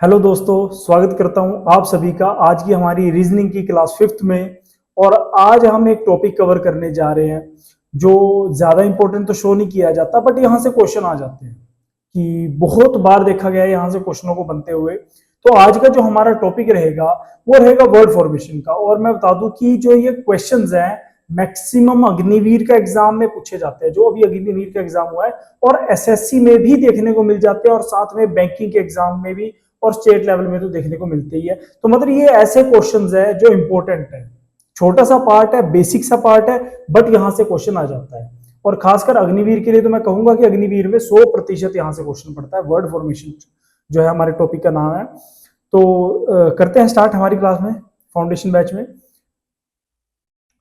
Hello दोस्तों, स्वागत करता हूं आप सभी का आज की हमारी रीजनिंग की क्लास फिफ्थ में। और आज हम एक टॉपिक कवर करने जा रहे हैं जो ज़्यादा इंपॉर्टेंट तो शो नहीं किया जाता, बट यहाँ से क्वेश्चन आ जाते हैं कि बहुत बार देखा गया है यहाँ से क्वेश्चनों को बनते हुए। तो आज का जो हमारा टॉपिक रहेगा वो रहेगा वर्ड फॉर्मेशन का। और मैं बता दूं कि जो ये क्वेश्चंस हैं मैक्सिमम अग्निवीर का एग्जाम में पूछे जाते हैं, जो अभी अग्निवीर का एग्जाम हुआ है, और एसएससी में भी देखने को मिल जाते हैं, और साथ में बैंकिंग के एग्जाम में भी, और स्टेट लेवल में तो देखने को मिलते ही है। तो मतलब ये ऐसे क्वेश्चंस है जो इंपॉर्टेंट है, छोटा सा पार्ट है, बेसिक सा पार्ट है, बट यहां से क्वेश्चन आ जाता है। और खासकर अग्निवीर के लिए तो मैं कहूंगा कि अग्निवीर में 100% यहां से क्वेश्चन पड़ता है। वर्ड फॉर्मेशन जो है हमारे टॉपिक का नाम है। तो करते हैं स्टार्ट हमारी क्लास में, फाउंडेशन बैच में।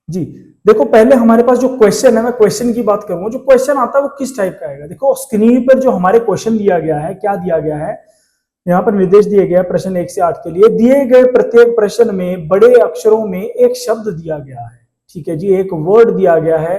जी देखो, पहले हमारे पास जो क्वेश्चन है, मैं क्वेश्चन की बात करूंगा। जो क्वेश्चन आता है वो किस टाइप का आएगा, देखो स्क्रीन पर जो हमारे क्वेश्चन दिया गया है, क्या दिया गया है यहाँ पर निर्देश दिए गए प्रश्न 1 से 8 के लिए। दिए गए प्रत्येक प्रश्न में बड़े अक्षरों में एक शब्द दिया गया है, ठीक है जी, एक वर्ड दिया गया है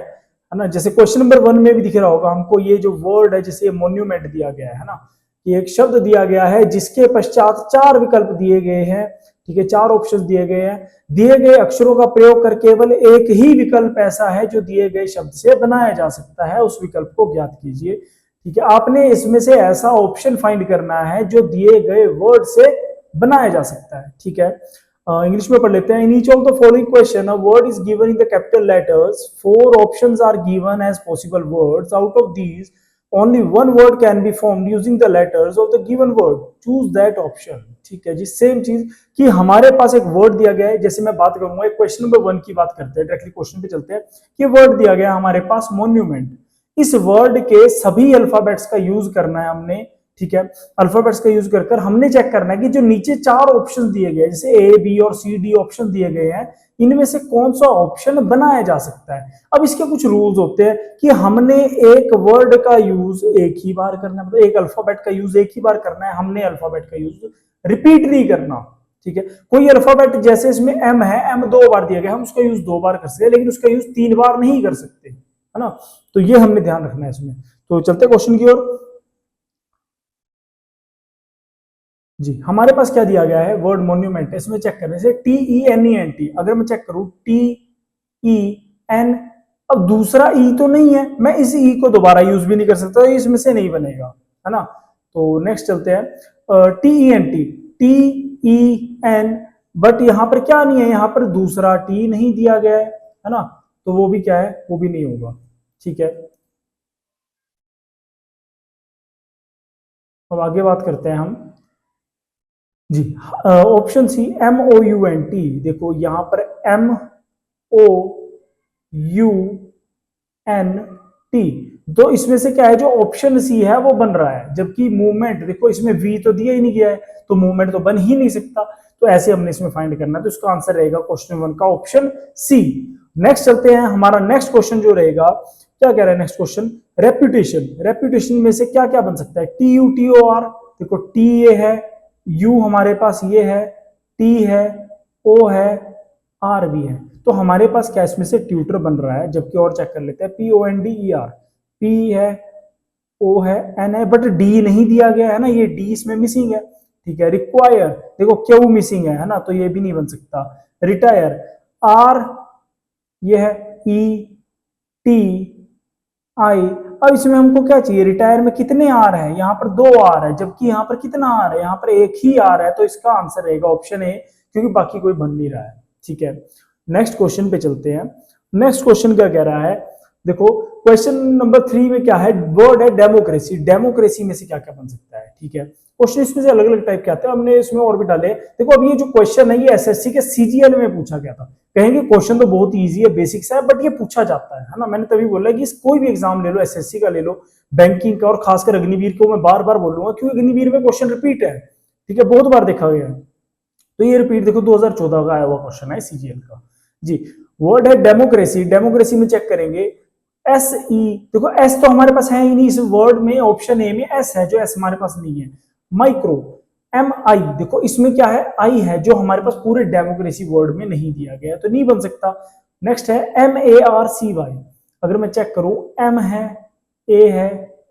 ना। जैसे क्वेश्चन नंबर 1 में भी दिख रहा होगा हमको, ये जो वर्ड है, जैसे मोन्यूमेंट दिया गया है ना, ये एक शब्द दिया गया है जिसके पश्चात 4 विकल्प दिए गए हैं, ठीक है, 4 ऑप्शन दिए गए हैं। दिए गए अक्षरों का प्रयोग कर केवल एक ही विकल्प ऐसा है जो दिए गए शब्द से बनाया जा सकता है, उस विकल्प को ज्ञात कीजिए। ठीक है, आपने इसमें से ऐसा ऑप्शन फाइंड करना है जो दिए गए वर्ड से बनाया जा सकता है, ठीक है। इंग्लिश में पढ़ लेते हैं। In each of the following question a word is given in the capital letters, 4 options are given as possible words, out of these only one word can be formed using the letters of the given word, choose that option। ठीक है जी, same चीज कि हमारे पास एक word दिया गया है। जैसे मैं बात करूंगा, एक क्वेश्चन नंबर 1 की बात करते हैं, डायरेक्टली क्वेश्चन पे चलते हैं कि वर्ड दिया गया हमारे पास मोन्यूमेंट। इस वर्ड के सभी अल्फाबेट्स का यूज करना है हमने, ठीक है। अल्फाबेट्स का यूज कर हमने चेक करना है कि जो नीचे 4 ऑप्शन दिए गए, जैसे ए बी और सी डी ऑप्शन दिए गए हैं, इनमें से कौन सा ऑप्शन बनाया जा सकता है। अब इसके कुछ रूल्स होते हैं कि हमने एक वर्ड का यूज एक ही बार करना है, मतलब एक अल्फाबेट का यूज एक ही बार करना है, हमने अल्फाबेट का यूज रिपीट नहीं करना, ठीक है। कोई अल्फाबेट जैसे इसमें एम है, एम 2 बार दिया गया, हम उसका यूज 2 बार कर सकते हैं, लेकिन उसका यूज 3 बार नहीं कर सकते, है ना। तो ये हमने ध्यान रखना है इसमें। तो चलते क्वेश्चन की ओर। जी, हमारे पास क्या दिया गया है, वर्ड मोन्यूमेंट, इसमें चेक करने से TENENT, अगर मैं चेक करूं TEN, अब दूसरा ई तो नहीं है, मैं इस ई को दोबारा यूज भी नहीं कर सकता, इसमें से नहीं बनेगा, है ना। तो नेक्स्ट चलते हैं, TEN, बट यहां पर क्या नहीं है, यहां पर दूसरा टी नहीं दिया गया है ना, तो वो भी क्या है, वो भी नहीं होगा, ठीक है। अब आगे बात करते हैं हम। जी, ऑप्शन सी MOUNT, देखो यहां पर MOUNT, तो इसमें से क्या है, जो ऑप्शन सी है वो बन रहा है, जबकि मूवमेंट, देखो इसमें वी तो दिया ही नहीं गया है, तो मूवमेंट तो बन ही नहीं सकता। तो ऐसे हमने इसमें फाइंड करना है, तो इसका आंसर रहेगा क्वेश्चन 1 का ऑप्शन सी। नेक्स्ट चलते हैं, हमारा नेक्स्ट क्वेश्चन जो रहेगा, क्या कह रहा है नेक्स्ट क्वेश्चन, रेप्यूटेशन। रेप्यूटेशन में से क्या क्या बन सकता है, TUTOR, देखो टी ये है, यू हमारे पास ये है, टी है, ओ है, आर भी है, तो हमारे पास क्या इसमें से ट्यूटर बन रहा है। जबकि और चेक कर लेते हैं, PONDER, पी है, ओ है, एन है, बट डी नहीं दिया गया है ना, ये डी इसमें मिसिंग है, ठीक है। रिक्वायर, देखो क्यू मिसिंग है ना, तो ये भी नहीं बन सकता। रिटायर, आर ये है, ई टी आई, अब इसमें हमको क्या चाहिए, रिटायर में कितने आर है, यहाँ पर 2 आर है, जबकि यहाँ पर कितना आर है, यहाँ पर एक ही आर है, तो इसका आंसर रहेगा ऑप्शन ए, क्योंकि बाकी कोई बन नहीं रहा है, ठीक है। नेक्स्ट क्वेश्चन पे चलते हैं। नेक्स्ट क्वेश्चन क्या कह रहा है, देखो क्वेश्चन नंबर 3 में क्या है, वर्ड है डेमोक्रेसी। डेमोक्रेसी में से क्या क्या बन सकता है, ठीक है। क्वेश्चन इसमें से अलग अलग टाइप के आते हैं, हमने इसमें और भी डाले। देखो अब ये जो क्वेश्चन है, ये एसएससी के सीजीएल में पूछा गया था। कहेंगे क्वेश्चन तो बहुत इजी है, बेसिक्स है, बट ये पूछा जाता है ना। मैंने तभी बोला कि कोई भी एग्जाम ले लो, एसएससी का ले लो, बैंकिंग का, और खासकर अग्निवीर को मैं बार बार बोलूंगा, क्योंकि अग्निवीर में क्वेश्चन रिपीट है, ठीक है, बहुत बार देखा गया है। तो ये रिपीट, देखो 2014 का आया हुआ क्वेश्चन है सीजीएल का। जी, वर्ड है डेमोक्रेसी। डेमोक्रेसी में चेक करेंगे, एस ई, देखो एस तो हमारे पास है ही नहीं इस वर्ड में, ऑप्शन ए में एस है, जो एस हमारे पास नहीं है। माइक्रो, MI, देखो इसमें क्या है, आई है, जो हमारे पास पूरे डेमोक्रेसी वर्ड में नहीं दिया गया, तो नहीं बन सकता। नेक्स्ट है MARCY, अगर मैं चेक करूं, एम है, ए है,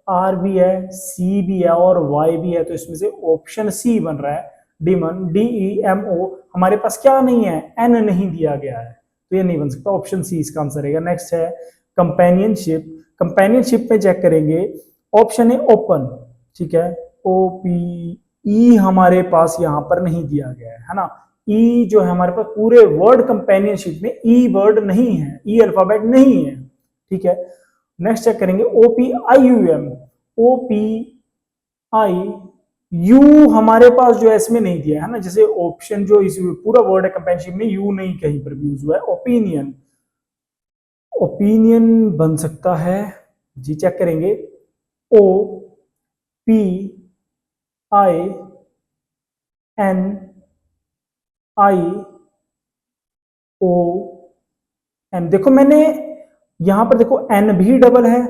आर भी है, सी भी है, और वाई भी है, तो इसमें से ऑप्शन सी बन रहा है, डीमन, DEMO हमारे पास क्या नहीं है, एन नहीं दिया गया है, तो ये नहीं बन सकता, ऑप्शन सी इसका आंसर रहेगा। नेक्स्ट है कंपेनियनशिप। कंपेनियनशिप में चेक करेंगे, ऑप्शन है ओपन, ठीक है, OPE हमारे पास यहाँ पर नहीं दिया गया है ना। ई जो है हमारे पास पूरे वर्ड कंपेनियनशिप में ई वर्ड नहीं है, ई अल्फाबेट नहीं है, ठीक है। नेक्स्ट चेक करेंगे OPIUM, OPIU हमारे पास जो है इसमें नहीं दिया है ना, जैसे ऑप्शन जो इस पूरा वर्ड है कंपेनियनशिप में यू नहीं कहीं पर भी यूज हुआ है। ओपिनियन, ओपिनियन बन सकता है जी, चेक करेंगे OPINION। देखो मैंने यहां पर देखो एन भी डबल है,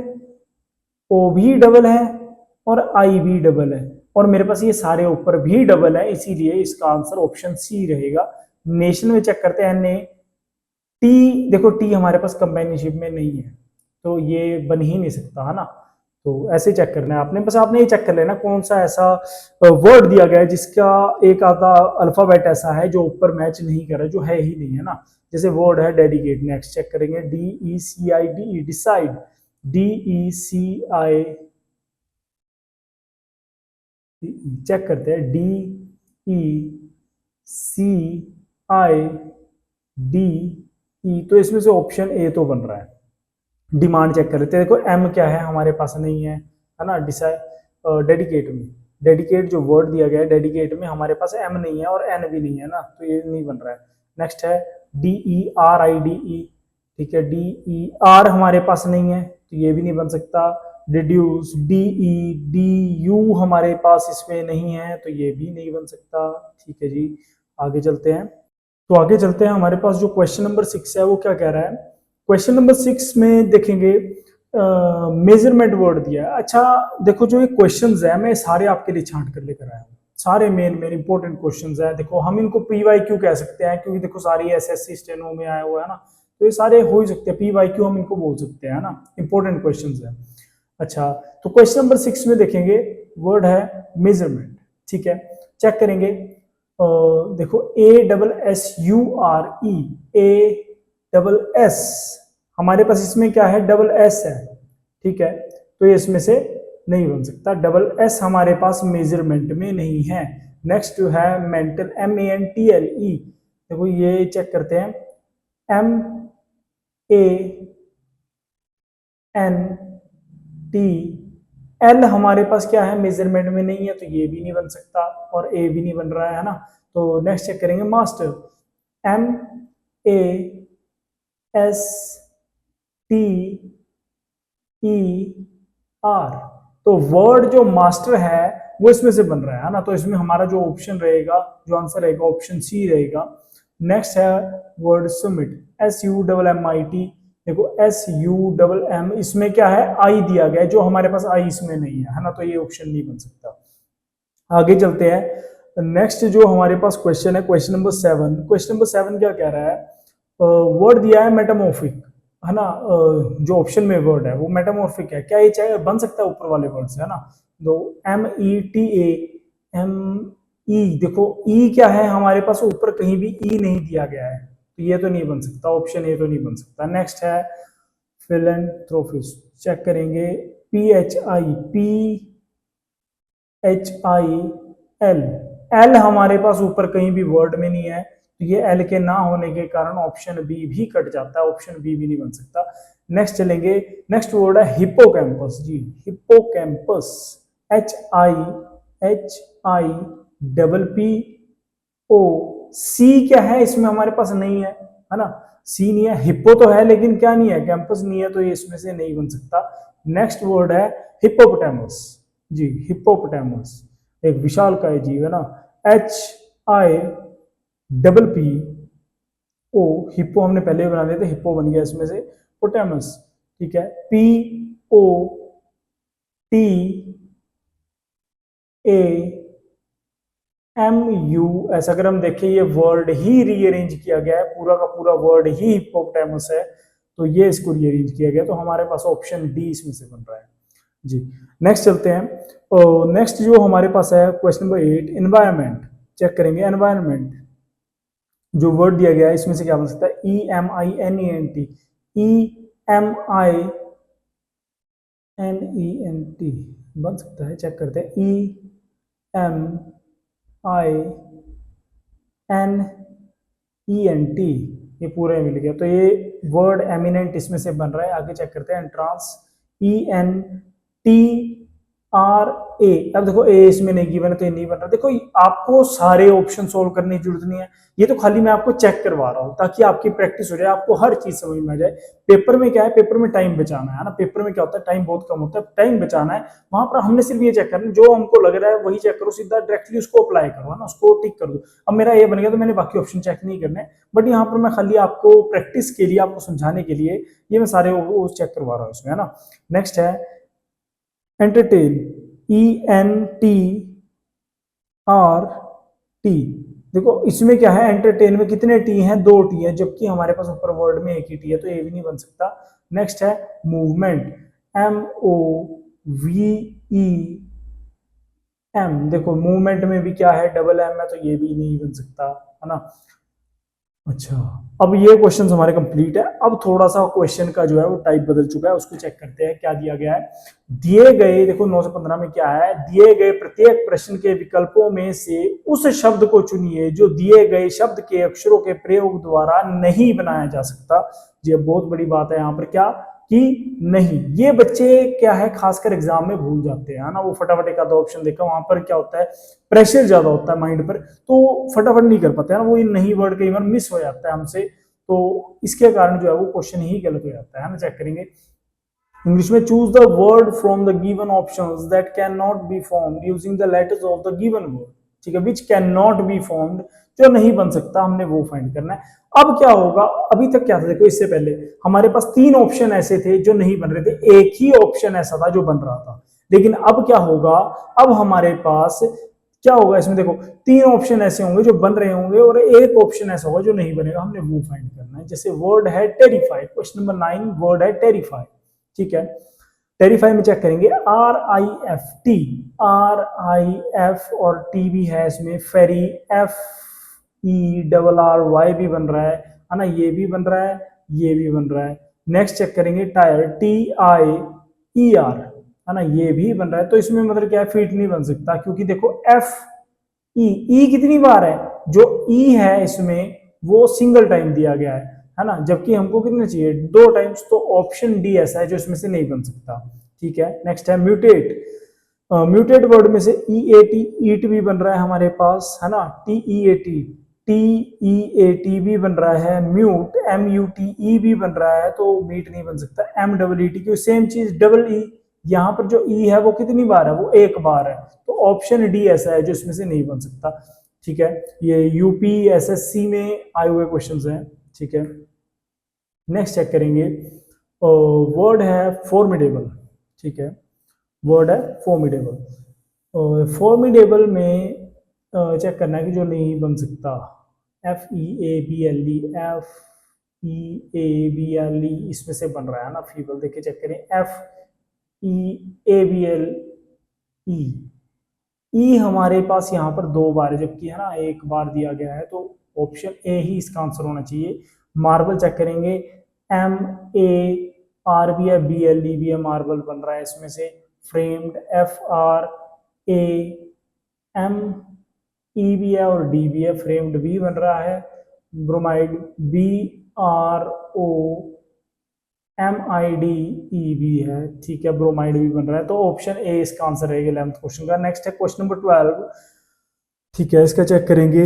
ओ भी डबल है और आई भी डबल है, और मेरे पास ये सारे ऊपर भी डबल है, इसीलिए इसका आंसर ऑप्शन सी रहेगा। नेशन में चेक करते हैं एन टी, देखो टी हमारे पास कंपेनियनशिप में नहीं है, तो ये बन ही नहीं सकता है ना। तो ऐसे चेक करना है आपने, बस आपने ये चेक कर लेना कौन सा ऐसा वर्ड दिया गया है जिसका एक आधा अल्फाबेट ऐसा है जो ऊपर मैच नहीं कर रहा, जो है ही नहीं है ना। जैसे वर्ड है डेडिकेट, नेक्स्ट चेक करेंगे DECIDE, डिसाइड, DECI, चेक करते हैं DECIDE, तो इसमें से ऑप्शन ए तो बन रहा है। डिमांड चेक कर लेते हैं, देखो एम क्या है हमारे पास नहीं है ना। डिसाइड, डेडिकेट में, डेडिकेट जो वर्ड दिया गया है डेडिकेट में हमारे पास एम नहीं है और एन भी नहीं है ना, तो ये नहीं बन रहा है। नेक्स्ट है DERIDE, ठीक है, DER हमारे पास नहीं है, तो ये भी नहीं बन सकता। डिड्यूस, DEDU हमारे पास इसमें नहीं है, तो ये भी नहीं बन सकता, ठीक है जी। आगे चलते हैं, तो आगे चलते हैं, हमारे पास जो क्वेश्चन नंबर 6 है वो क्या कह रहा है। क्वेश्चन नंबर 6 में देखेंगे मेजरमेंट वर्ड दिया है। अच्छा देखो जो ये क्वेश्चंस है मैं सारे आपके लिए छांट कर लेकर आया हूँ, सारे मेन मेन इंपॉर्टेंट क्वेश्चंस है। देखो हम इनको PYQ कह सकते हैं, क्योंकि देखो सारी SSC स्टेनो में आया हुआ है ना, तो ये सारे हो ही सकते हैं, PYQ हम इनको बोल सकते हैं ना, इंपॉर्टेंट क्वेश्चंस है। अच्छा तो क्वेश्चन नंबर 6 में देखेंगे वर्ड है मेजरमेंट, ठीक है, चेक करेंगे। देखो ASSURE, ASS हमारे पास इसमें क्या है, डबल एस है, ठीक है, तो ये इसमें से नहीं बन सकता, डबल एस हमारे पास मेजरमेंट में नहीं है। नेक्स्ट जो है मेंटल, MENTLE, देखो ये चेक करते हैं, MEANTL हमारे पास क्या है, मेजरमेंट में नहीं है, तो ये भी नहीं बन सकता और ए भी नहीं बन रहा है ना। तो नेक्स्ट चेक करेंगे मास्टर, MASTER, तो वर्ड जो मास्टर है वो इसमें से बन रहा है ना, तो इसमें हमारा जो ऑप्शन रहेगा, जो आंसर रहेगा ऑप्शन सी रहेगा। नेक्स्ट है वर्ड समिट, SUMMIT, देखो SUMM इसमें क्या है, आई दिया गया है, जो हमारे पास आई इसमें नहीं है ना, तो ये ऑप्शन नहीं बन सकता। आगे चलते हैं, नेक्स्ट जो हमारे पास क्वेश्चन है क्वेश्चन नंबर 7। क्वेश्चन नंबर 7 क्या कह रहा है, वर्ड दिया है मेटामॉर्फिक, है ना, जो ऑप्शन में वर्ड है वो मेटामॉर्फिक है, क्या ये चाहे बन सकता है ऊपर वाले वर्ड से, है ना। तो META, देखो ई क्या है हमारे पास, ऊपर कहीं भी ई नहीं दिया गया है, तो ये तो नहीं बन सकता, ऑप्शन ए तो नहीं बन सकता। नेक्स्ट है फिलेंथ्रोपिस्ट, चेक करेंगे PHIL, एल हमारे पास ऊपर कहीं भी वर्ड में नहीं है, तो ये एल के ना होने के कारण ऑप्शन बी भी कट जाता है, ऑप्शन बी भी नहीं बन सकता। नेक्स्ट चलेंगे, नेक्स्ट वर्ड है हिप्पोकैम्पस जी, हिप्पोकैम्पस, HIHIPPO, क्या है इसमें हमारे पास नहीं है ना, सी नहीं है, हिप्पो तो है लेकिन क्या नहीं है, कैंपस नहीं है, तो ये इसमें से नहीं बन सकता। नेक्स्ट वर्ड है हिप्पोपोटामस जी, हिप्पोपोटामस एक विशाल काय जीव है ना, HIPPO, हिप्पो हमने पहले बना लिया था, हिप्पो बन गया इसमें से, पोटामस, ठीक है, POTAMU, ऐसा अगर हम देखें ये वर्ड ही रीअरेंज किया गया है, पूरा का पूरा वर्ड ही हिप्पोपोटामस है, तो ये इसको रीअरेंज किया गया, तो हमारे पास ऑप्शन डी इसमें से बन रहा है जी। नेक्स्ट चलते हैं, नेक्स्ट जो हमारे पास है क्वेश्चन नंबर 8, एनवायरमेंट, चेक करेंगे एनवायरनमेंट, जो वर्ड दिया गया है इसमें से क्या बन सकता है, EMINENT, EMINENT बन सकता है, चेक करते हैं, EMINENT, ये पूरा मिल गया, तो ये वर्ड एमिनेंट इसमें से बन रहा है। आगे चेक करते हैं एंट्रांस, ENTRA, अब देखो ए इसमें नहीं गिवन है तो ये नहीं बन रहा। देखो आपको सारे ऑप्शन सोल्व करने की जरूरत नहीं है, ये तो खाली मैं आपको चेक करवा रहा हूँ ताकि आपकी प्रैक्टिस हो जाए, आपको हर चीज समझ में आ जाए। पेपर में क्या है, पेपर में टाइम बचाना है ना, पेपर में क्या होता है टाइम बहुत कम होता है, टाइम बचाना है, वहां पर हमने सिर्फ ये चेक करना है, जो हमको लग रहा है वही चेक करो, सीधा डायरेक्टली उसको अप्लाई करो, है ना, उसको टिक कर दो। अब मेरा ये बन गया तो मैंने बाकी ऑप्शन चेक नहीं करने, बट यहाँ पर मैं खाली आपको प्रैक्टिस के लिए, आपको समझाने के लिए ये मैं सारे चेक करवा रहा हूँ इसमें, है ना। नेक्स्ट है एंटरटेन, ENTRT, देखो इसमें क्या है, एंटरटेन में कितने टी हैं, 2 टी हैं, जबकि हमारे पास ऊपर वर्ड में एक ही टी है, तो ये भी नहीं बन सकता। नेक्स्ट है मूवमेंट, MOVEM, देखो मूवमेंट में भी क्या है, डबल M है, तो ये भी नहीं बन सकता, है ना। अच्छा, अब ये क्वेश्चन हमारे कंप्लीट है। अब थोड़ा सा क्वेश्चन का जो है वो टाइप बदल चुका है, उसको चेक करते हैं क्या दिया गया है। दिए गए, देखो 9 से 15 में क्या है, दिए गए प्रत्येक प्रश्न के विकल्पों में से उस शब्द को चुनिए जो दिए गए शब्द के अक्षरों के प्रयोग द्वारा नहीं बनाया जा सकता। ये बहुत बड़ी बात है यहाँ पर, क्या कि नहीं, ये बच्चे क्या है खासकर एग्जाम में भूल जाते हैं, है ना, वो फटाफट एक आधा ऑप्शन देखा, वहां पर क्या होता है प्रेशर ज्यादा होता है माइंड पर, तो फटाफट नहीं कर पाते हैं ना, वो ये नहीं वर्ड कई बार मिस हो जाता है हमसे, तो इसके कारण जो है वो क्वेश्चन ही गलत हो जाता है ना। चेक करेंगे इंग्लिश में, choose the word from the given options that can not be formed using the letters of the given word, ठीक है, which can not be formed, जो नहीं बन सकता, हमने वो फाइंड करना है। अब क्या होगा, अभी तक क्या था, देखो इससे पहले हमारे पास 3 ऑप्शन ऐसे थे जो नहीं बन रहे थे, एक ही ऑप्शन ऐसा था जो बन रहा था, लेकिन अब क्या होगा, अब हमारे पास क्या होगा इसमें, देखो 3 ऑप्शन ऐसे होंगे जो बन रहे होंगे और एक ऑप्शन ऐसा होगा जो नहीं बनेगा, हमने वो फाइंड करना है। जैसे वर्ड है टेरिफाई, क्वेश्चन नंबर 9 वर्ड है टेरिफाई, ठीक है, टेरिफाई में चेक करेंगे, RIFT और टी भी है इसमें, फेरी FERRY भी बन रहा है ना, ये भी बन रहा है, ये भी बन रहा है। नेक्स्ट चेक करेंगे टायर, TIER, है ना, ये भी बन रहा है, तो इसमें मतलब क्या है, फीट नहीं बन सकता, क्योंकि देखो FE कितनी बार है, जो E है इसमें वो सिंगल टाइम दिया गया है ना, जबकि हमको कितने चाहिए, 2 टाइम्स, तो ऑप्शन डी ऐसा है जो इसमें से नहीं बन सकता, ठीक है। नेक्स्ट है म्यूटेट, म्यूटेट वर्ड में से EAT, ईट भी बन रहा है हमारे पास, है ना, TEAT भी बन रहा है, म्यूट MUTE भी बन रहा है, तो मीट नहीं बन सकता, MEET, क्योंकि सेम चीज डबल ई, यहाँ पर जो ई है वो कितनी बार है, वो एक बार है, तो ऑप्शन डी ऐसा है जो इसमें से नहीं बन सकता, ठीक है। ये UPSSC में आए हुए क्वेश्चंस हैं, ठीक है। नेक्स्ट चेक करेंगे, वर्ड है फॉर्मिडेबल, ठीक है, वर्ड है फॉर्मिडेबल, फॉर्मिडेबल में चेक करना है कि जो नहीं बन सकता, FEABLE, FEABLE इसमें से बन रहा है ना, फीबल, देखिए चेक करें, FEABLE, ई हमारे पास यहाँ पर 2 बार है, जबकि है ना 1 बार दिया गया है, तो ऑप्शन ए ही इसका आंसर होना चाहिए। मार्बल चेक करेंगे, MAR भी है, BLE भी है, मार्बल बन रहा है इसमें से। फ्रेम्ड, FRAME भी है और डी भी है, फ्रेम्ड भी बन रहा है। ब्रोमाइड, BROMIDE भी है, ठीक है, ब्रोमाइड भी बन रहा है, तो ऑप्शन ए इसका आंसर रहेगा 11th क्वेश्चन का। नेक्स्ट है क्वेश्चन नंबर 12, ठीक है, इसका चेक करेंगे,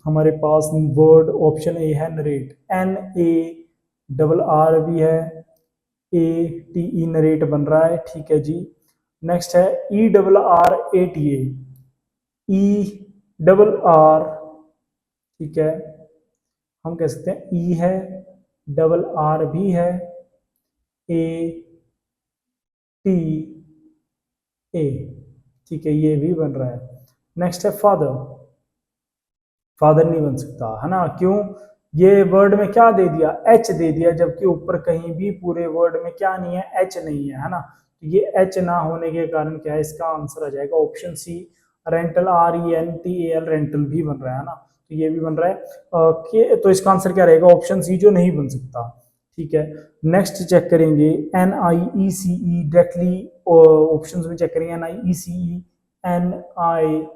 हमारे पास वर्ड ऑप्शन ए है नरेट, NARR भी है, ATE नरेट बन रहा है, ठीक है जी। नेक्स्ट है ERRATA, ERR, ठीक है, हम कह सकते हैं ई है, RR भी है, ATA, ठीक है, ये भी बन रहा है। नेक्स्ट है फादर, फादर नहीं बन सकता, है ना, क्यों, ये वर्ड में क्या दे दिया, H दे दिया, जबकि ऊपर कहीं भी पूरे वर्ड में क्या नहीं है, H नहीं है ना, तो ये H ना होने के कारण क्या है, इसका आंसर आ जाएगा option C, rental, RENTAL, rental भी बन रहा है ना, तो ये भी बन रहा है। तो इसका आंसर क्या रहेगा, ऑप्शन सी जो नहीं बन सकता। ठीक है, नेक्स्ट चेक करेंगे NIECE, डायरेक्टली ऑप्शंस में चेक करेंगे NIECE, NIECE,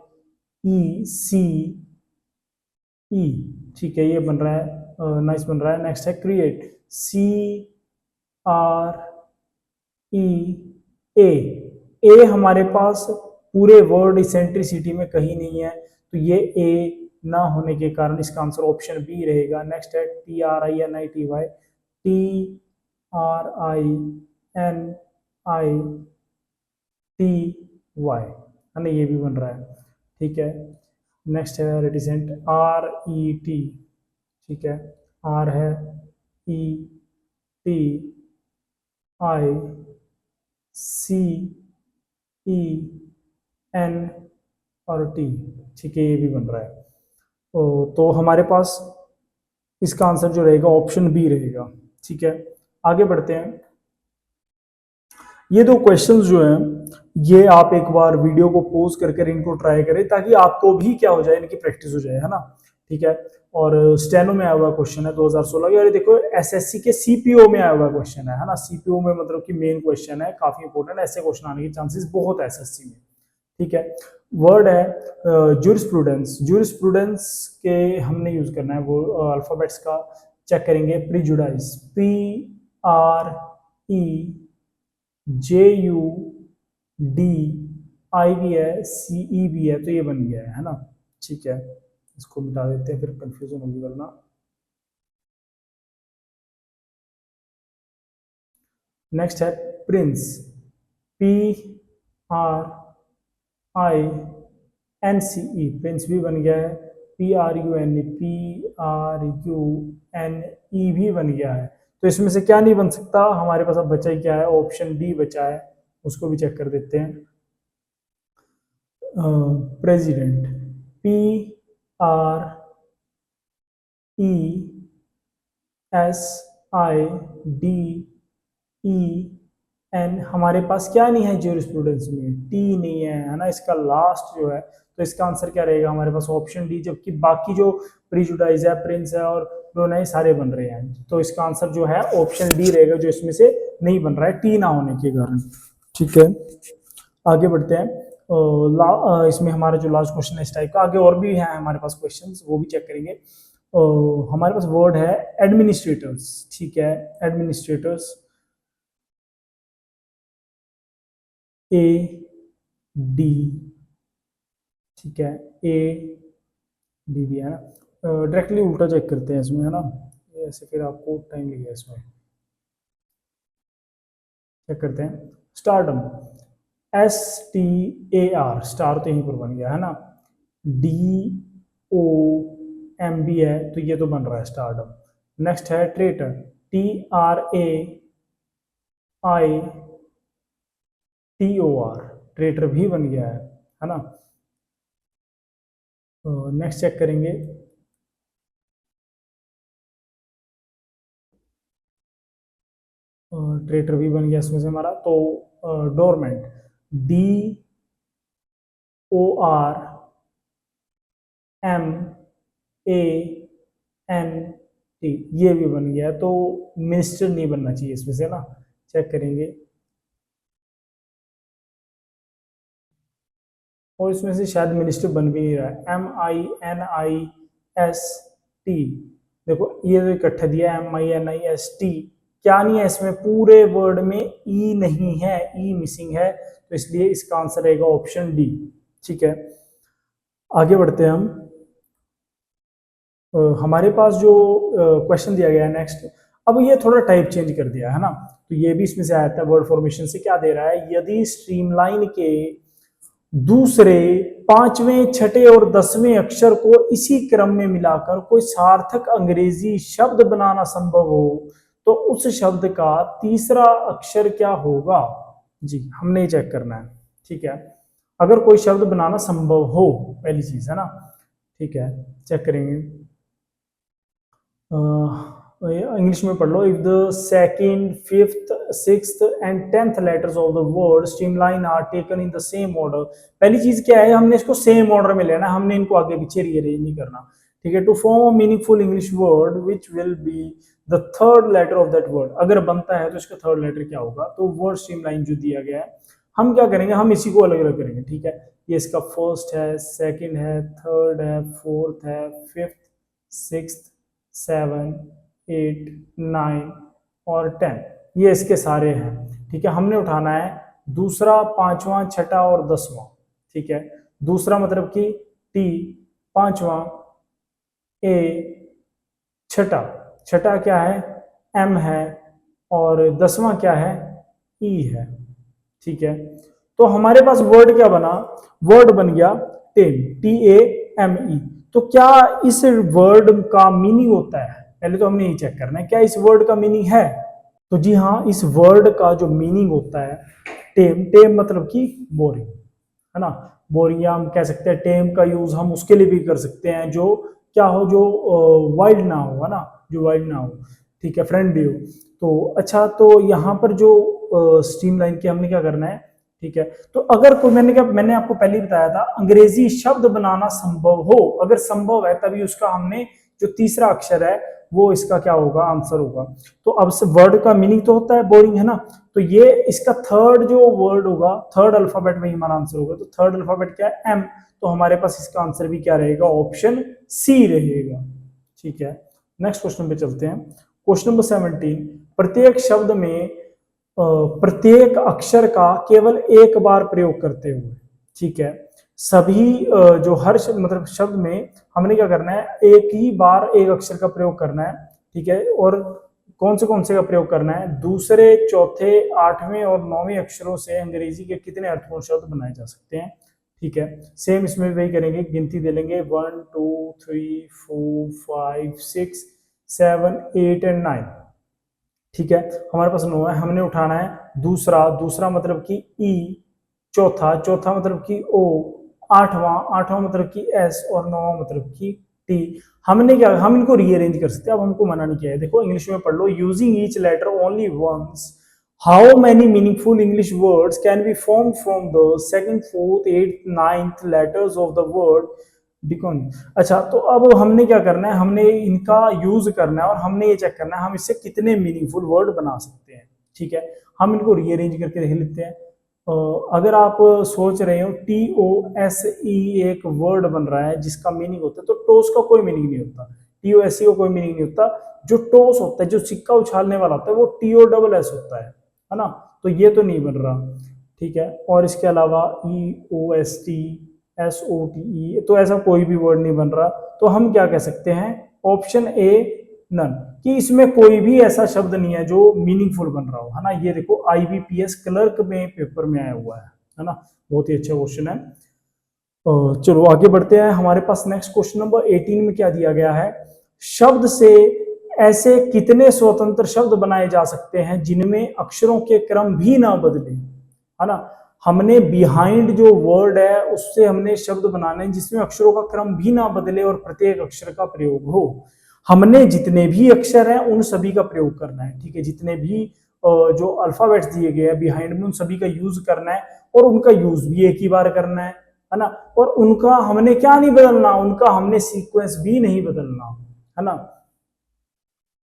ठीक है, ये बन रहा है, नाइस बन रहा है। नेक्स्ट है क्रिएट, CREA, ए हमारे पास पूरे वर्ड इसेंट्रिसिटी में कहीं नहीं है, तो ये ए ना होने के कारण इसका आंसर ऑप्शन बी रहेगा। नेक्स्ट है TRINITY, TRINITY, है ना, ये भी बन रहा है। ठीक है, नेक्स्ट है रेटिसेंट, RET, ठीक है, R है, ETICEN और T, ठीक है, ये भी बन रहा है। तो हमारे पास इसका आंसर जो रहेगा ऑप्शन बी रहेगा। ठीक है, आगे बढ़ते हैं। ये दो क्वेश्चंस जो हैं, ये आप एक बार वीडियो को पॉज करके इनको ट्राई करें, ताकि आपको भी क्या हो जाए, इनकी प्रैक्टिस हो जाए, है ना। ठीक है, और स्टेनो में आया हुआ क्वेश्चन है 2016 का, और देखो एसएससी के सीपीओ में आया हुआ क्वेश्चन है ना। सीपीओ में मतलब कि मेन क्वेश्चन है, काफी इंपॉर्टेंट, ऐसे क्वेश्चन आने के चांसेस बहुत है एसएससी में। ठीक है, वर्ड है जूरिस्प्रूडेंस, जूरिस्प्रूडेंस के हमने यूज करना है वो अल्फाबेट्स का चेक करेंगे। प्रीजुडाइज, PREJUDI भी है, CE भी है, तो ये बन गया है ना। ठीक है, इसको मिटा देते हैं, फिर कंफ्यूजन होगी वरना। नेक्स्ट है प्रिंस, PRINCE, प्रिंस भी बन गया है। PRUNE भी बन गया है। तो इसमें से क्या नहीं बन सकता, हमारे पास अब बचा ही क्या है, ऑप्शन डी बचा है, उसको भी चेक कर देते हैं। प्रेसिडेंट, PRESIDEN, हमारे पास क्या नहीं है ज्यूरिस्प्रूडेंस में, टी नहीं है ना, इसका लास्ट जो है, तो इसका आंसर क्या रहेगा हमारे पास ऑप्शन डी, जबकि बाकी जो प्रीजुडाइज है, प्रिंस है और प्रोनाई सारे बन रहे हैं, तो इसका आंसर जो है ऑप्शन डी रहेगा, जो इसमें से नहीं बन रहा है टी ना होने के कारण। ठीक है, आगे बढ़ते हैं। इसमें हमारा जो लास्ट क्वेश्चन है इस टाइप का, आगे और भी है हमारे पास क्वेश्चंस, वो भी चेक करेंगे। हमारे पास वर्ड है एडमिनिस्ट्रेटर्स। ठीक है, एडमिनिस्ट्रेटर्स, AD, ठीक है, AD भी है ना। डायरेक्टली उल्टा चेक करते हैं इसमें, है ना, ऐसे फिर आपको टाइम लगेगा इसमें। चेक करते हैं स्टारडम, STAR, स्टार तो यहीं पर बन गया है ना। DOM भी है, तो ये तो बन रहा है स्टारडम। नेक्स्ट है ट्रेटर, TRAITOR, ट्रेटर भी बन गया है ना। नेक्स्ट चेक करेंगे, ट्रेटर भी बन गया इसमें से हमारा। तो डोरमेंट, DORMANT, ये भी बन गया, तो मिनिस्टर नहीं बनना चाहिए इसमें से ना। चेक करेंगे, और इसमें से शायद मिनिस्टर बन भी नहीं रहा है। MINIST, देखो ये तो इकट्ठा दिया है MINIST, क्या नहीं है इसमें, पूरे वर्ड में ई नहीं है, ई मिसिंग है, तो इसलिए इसका आंसर रहेगा ऑप्शन डी। ठीक है, आगे बढ़ते हैं हम। हमारे पास जो क्वेश्चन दिया गया है नेक्स्ट, अब ये थोड़ा टाइप चेंज कर दिया है ना, तो ये भी इसमें से आया था। वर्ड फॉर्मेशन से क्या दे रहा है, यदि स्ट्रीमलाइन के दूसरे, पांचवें, छठे और 10वें अक्षर को इसी क्रम में मिलाकर कोई सार्थक अंग्रेजी शब्द बनाना संभव हो, तो उस शब्द का तीसरा अक्षर क्या होगा। जी, हमने ही चेक करना है। ठीक है, अगर कोई शब्द बनाना संभव हो, पहली चीज है ना। ठीक है, चेक करेंगे। इंग्लिश में पढ़ लो, if the second, fifth, sixth and 10th letters of the word streamline are taken in the same order. पहली चीज क्या है, हमने इसको सेम ऑर्डर में लेना, हमने इनको आगे पीछे रीअरेंज नहीं करना, ठीक है। To form a meaningful English word which will be the third letter of that word, अगर बनता है तो इसका थर्ड लेटर क्या होगा, तो वर्ड स्ट्रीमलाइन जो दिया गया है हम क्या करेंगे, हम इसी को अलग अलग करेंगे, ठीक है। ये इसका फर्स्ट है, सेकंड है, थर्ड है, फोर्थ है, फिफ्थ, सिक्स्थ, 7, 8, 9 और 10, ये इसके सारे हैं, ठीक है। हमने उठाना है दूसरा, पांचवा, छठा और 10वां, ठीक है। दूसरा मतलब कि टी, पांचवा ए, छठा, छठा क्या है, एम है, और 10वां क्या है, ई है, ठीक है। तो हमारे पास वर्ड क्या बना, वर्ड बन गया टेम, TAME। तो क्या इस वर्ड का मीनिंग होता है, पहले तो हमने ये चेक करना है क्या इस वर्ड का मीनिंग है। तो जी हाँ, इस वर्ड का जो मीनिंग होता है टेम, टेम मतलब कि बोरिंग, है ना, बोरिंग, या हम कह सकते हैं टेम का यूज हम उसके लिए भी कर सकते हैं जो क्या हो, जो वाइल्ड ना हो, है ना, जो वाइल्ड ना हो, ठीक है, फ्रेंडली हो। तो अच्छा, तो यहाँ पर जो स्ट्रीमलाइन की हमने क्या करना है, ठीक है। तो अगर कोई, मैंने आपको पहले ही बताया था, अंग्रेजी शब्द बनाना संभव हो, अगर संभव है तभी उसका हमने जो तीसरा अक्षर है वो इसका क्या होगा, आंसर होगा। तो अब से वर्ड का मीनिंग तो होता है बोरिंग, है ना, तो ये इसका थर्ड जो वर्ड होगा, थर्ड अल्फाबेट में हमारा आंसर होगा, तो थर्ड अल्फाबेट क्या है, एम। तो हमारे पास इसका आंसर भी क्या रहेगा, ऑप्शन सी रहेगा, ठीक है। नेक्स्ट क्वेश्चन पे चलते हैं, क्वेश्चन नंबर 17, प्रत्येक शब्द में प्रत्येक अक्षर का केवल एक बार प्रयोग करते हुए, ठीक है, सभी जो हर मतलब शब्द में हमने क्या करना है, एक ही बार एक अक्षर का प्रयोग करना है, ठीक है। और कौन से का प्रयोग करना है, दूसरे, चौथे, आठवें और 9वें अक्षरों से अंग्रेजी के कितने अर्थपूर्ण शब्द बनाए जा सकते हैं, ठीक है। सेम इसमें भी वही करेंगे, गिनती दे लेंगे 1 2 3 4 5 6 7 8 एंड 9, ठीक है। हमारे पास 9 है, हमने उठाना है दूसरा, दूसरा मतलब कि ई, चौथा, चौथा मतलब कि ओ, आठवां, आठवां मतलब कि एस, और 9वां मतलब कि टी। हमने क्या, हम इनको रीअरेंज कर सकते हैं, अब हमको मना नहीं किया है, देखो इंग्लिश में पढ़ लो, using each letter only once, how many meaningful English words can be form from the second, fourth, eighth, ninth letters of the word deacon. अच्छा, तो अब हमने क्या करना है, हमने इनका यूज करना है और हमने ये चेक करना है हम इससे कितने मीनिंगफुल वर्ड बना सकते हैं, ठीक है। हम इनको रीअरेंज करके देख लेते हैं। अगर आप सोच रहे हो TOSE एक वर्ड बन रहा है जिसका मीनिंग होता है, तो टॉस का कोई मीनिंग नहीं होता, TOSE का कोई मीनिंग नहीं होता। जो टॉस होता है, जो सिक्का उछालने वाला होता है, वो TOSS होता है ना, तो ये तो नहीं बन रहा, ठीक है। और इसके अलावा EOST, SOTE, तो ऐसा कोई भी वर्ड नहीं बन रहा, तो हम क्या कह सकते हैं, ऑप्शन ए, नन, कि इसमें कोई भी ऐसा शब्द नहीं है जो मीनिंगफुल बन रहा हो, है ना। ये देखो IBPS क्लर्क में पेपर में आया हुआ है ना, बहुत ही अच्छा क्वेश्चन है। चलो आगे बढ़ते हैं, हमारे पास नेक्स्ट क्वेश्चन नंबर 18 में क्या दिया गया है, शब्द से ऐसे कितने स्वतंत्र शब्द बनाए जा सकते हैं जिनमें अक्षरों के क्रम भी ना बदले, है ना। हमने बिहाइंड जो वर्ड है उससे हमने शब्द बनाने हैं जिसमें अक्षरों का क्रम भी ना बदले और प्रत्येक अक्षर का प्रयोग हो। हमने जितने भी अक्षर हैं उन सभी का प्रयोग करना है, ठीक है। जितने भी जो अल्फाबेट्स दिए गए हैं बिहाइंड में, उन सभी का यूज करना है और उनका यूज भी एक ही बार करना है ना। और उनका हमने क्या नहीं बदलना, उनका हमने सीक्वेंस भी नहीं बदलना, है ना,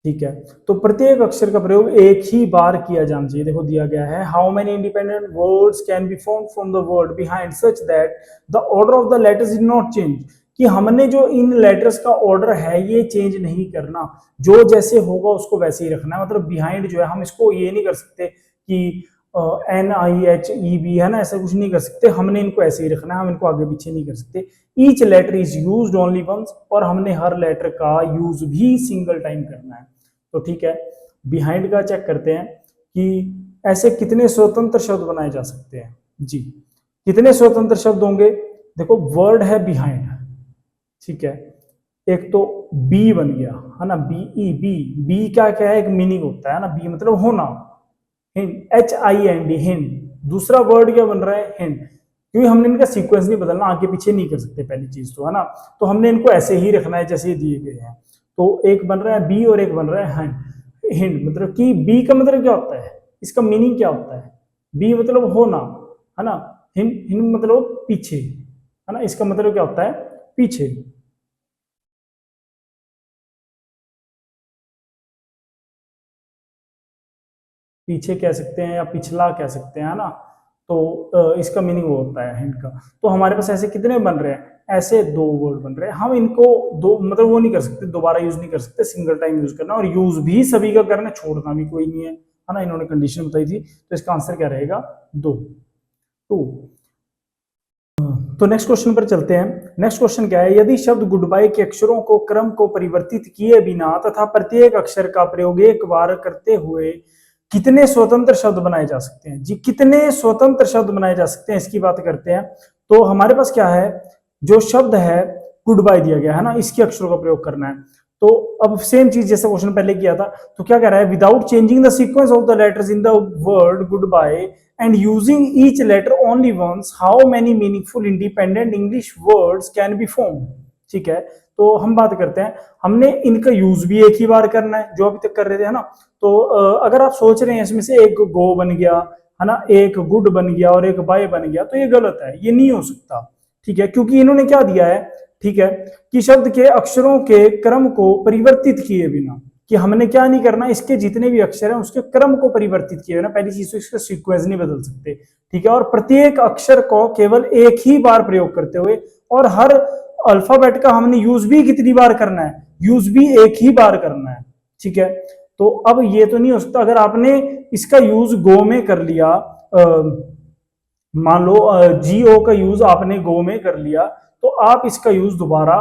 ठीक है। तो प्रत्येक अक्षर का प्रयोग एक ही बार किया जाना चाहिए। देखो दिया गया है, how many independent words can be form from the word behind such that the order of the letters is not change, कि हमने जो इन लेटर्स का ऑर्डर है ये चेंज नहीं करना, जो जैसे होगा उसको वैसे ही रखना है। मतलब बिहाइंड जो है हम इसको ये नहीं कर सकते कि NIHEB, है ना, ऐसा कुछ नहीं कर सकते, हमने इनको ऐसे ही रखना है, हम इनको आगे पीछे नहीं कर सकते। Each letter is used only once, और हमने हर लेटर का यूज भी सिंगल टाइम करना है। तो ठीक है, बिहाइंड का चेक करते हैं कि ऐसे कितने स्वतंत्र शब्द बनाए जा सकते हैं जी। कितने स्वतंत्र शब्द होंगे, देखो वर्ड है बिहाइंड, ठीक है। एक तो बी बन गया, है ना, बी क्या क्या है, एक मीनिंग होता है ना, बी मतलब होना, हिंड, HIND, हिंड। दूसरा वर्ड क्या बन रहा है, हिंड, क्योंकि हमने इनका सीक्वेंस नहीं बदलना, आगे पीछे नहीं कर सकते पहली चीज तो, है ना, तो हमने इनको ऐसे ही रखना है जैसे दिए गए हैं। तो एक बन रहा है बी और एक बन रहा है हिंड। हिंड मतलब कि बी का मतलब क्या होता है, इसका मीनिंग क्या होता है? बी मतलब होना, है ना। हिंड हिंड मतलब पीछे, है ना, इसका मतलब क्या होता है? पीछे। पीछे कह सकते हैं या पिछला कह सकते हैं, है ना। तो इसका मीनिंग वो होता है हिंट का। तो हमारे पास ऐसे कितने बन रहे हैं? ऐसे दो वर्ड बन रहे हैं। हम इनको दो मतलब वो नहीं कर सकते, दोबारा यूज नहीं कर सकते, सिंगल टाइम यूज करना, और यूज भी सभी का करना, छोड़ना भी कोई नहीं है ना। इन्होंने कंडीशन बताई थी, तो इसका आंसर क्या रहेगा? दो, टू। तो नेक्स्ट क्वेश्चन पर चलते हैं। नेक्स्ट क्वेश्चन क्या है? यदि शब्द गुड बाय के अक्षरों को क्रम को परिवर्तित किए बिना तथा प्रत्येक अक्षर का प्रयोग एक बार करते हुए कितने स्वतंत्र शब्द बनाए जा सकते हैं? जी, कितने स्वतंत्र शब्द बनाए जा सकते हैं, इसकी बात करते हैं। तो हमारे पास क्या है, जो शब्द है गुड बाय दिया गया है ना, इसके अक्षरों का प्रयोग करना है। तो अब सेम चीज जैसे क्वेश्चन पहले किया था, तो क्या कह रहा है? Without changing the sequence of the letters in the word goodbye and using each letter only once, how many meaningful independent English words can be form? ठीक है, तो हम बात करते हैं, हमने इनका यूज भी एक ही बार करना है जो अभी तक कर रहे थे, है ना। तो अगर आप सोच रहे हैं इसमें से एक गो बन गया, है ना, एक गुड बन गया और एक बाय बन गया, तो ये गलत है, ये नहीं हो सकता। ठीक है, क्योंकि इन्होंने क्या दिया है, ठीक है, कि शब्द के अक्षरों के क्रम को परिवर्तित किए बिना, कि हमने क्या नहीं करना, इसके जितने भी अक्षर हैं उसके क्रम को परिवर्तित किए बिना, पहली चीज तो इसका सीक्वेंस नहीं बदल सकते। ठीक है, और प्रत्येक अक्षर को केवल एक ही बार प्रयोग करते हुए, और हर अल्फाबेट का हमने यूज भी कितनी बार करना है? यूज भी एक ही बार करना है। ठीक है, तो अब ये तो नहीं हो सकता, अगर आपने इसका यूज गो में कर लिया, मान लो जीओ का यूज आपने गो में कर लिया, तो आप इसका यूज दोबारा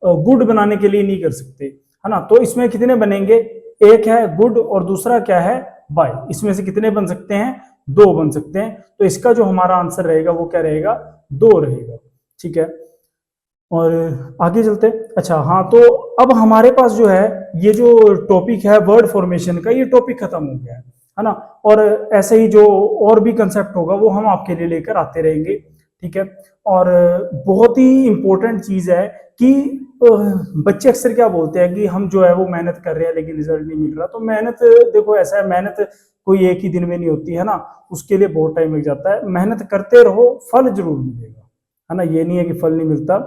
गुड बनाने के लिए नहीं कर सकते, है ना। तो इसमें कितने बनेंगे? एक है गुड और दूसरा क्या है? बाय। इसमें से कितने बन सकते हैं? दो बन सकते हैं। तो इसका जो हमारा आंसर रहेगा वो क्या रहेगा? दो रहेगा। ठीक है, और आगे चलते हैं। अच्छा हाँ, तो अब हमारे पास जो है ये जो टॉपिक है वर्ड फॉर्मेशन का, ये टॉपिक खत्म हो गया है ना। और ऐसे ही जो और भी कंसेप्ट होगा वो हम आपके लिए लेकर आते रहेंगे। ठीक है, और बहुत ही इंपॉर्टेंट चीज है कि बच्चे अक्सर क्या बोलते हैं कि हम जो है वो मेहनत कर रहे हैं लेकिन रिजल्ट नहीं मिल रहा। तो मेहनत, देखो ऐसा है, मेहनत कोई एक ही दिन में नहीं होती है ना, उसके लिए बहुत टाइम लग जाता है। मेहनत करते रहो, फल जरूर मिलेगा, है ना। ये नहीं है कि फल नहीं मिलता।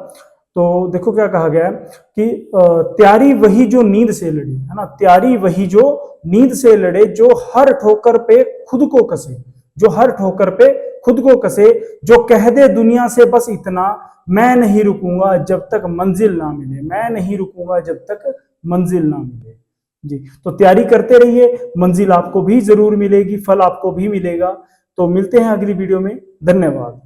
तो देखो क्या कहा गया है कि त्यारी वही जो नींद से लड़े, है ना, त्यारी वही जो नींद से लड़े, जो हर ठोकर पे खुद को कसे, जो हर ठोकर पे खुद को कसे, जो कह दे दुनिया से बस इतना, मैं नहीं रुकूंगा जब तक मंजिल ना मिले, मैं नहीं रुकूंगा जब तक मंजिल ना मिले। जी, तो तैयारी करते रहिए, मंजिल आपको भी जरूर मिलेगी, फल आपको भी मिलेगा। तो मिलते हैं अगली वीडियो में, धन्यवाद।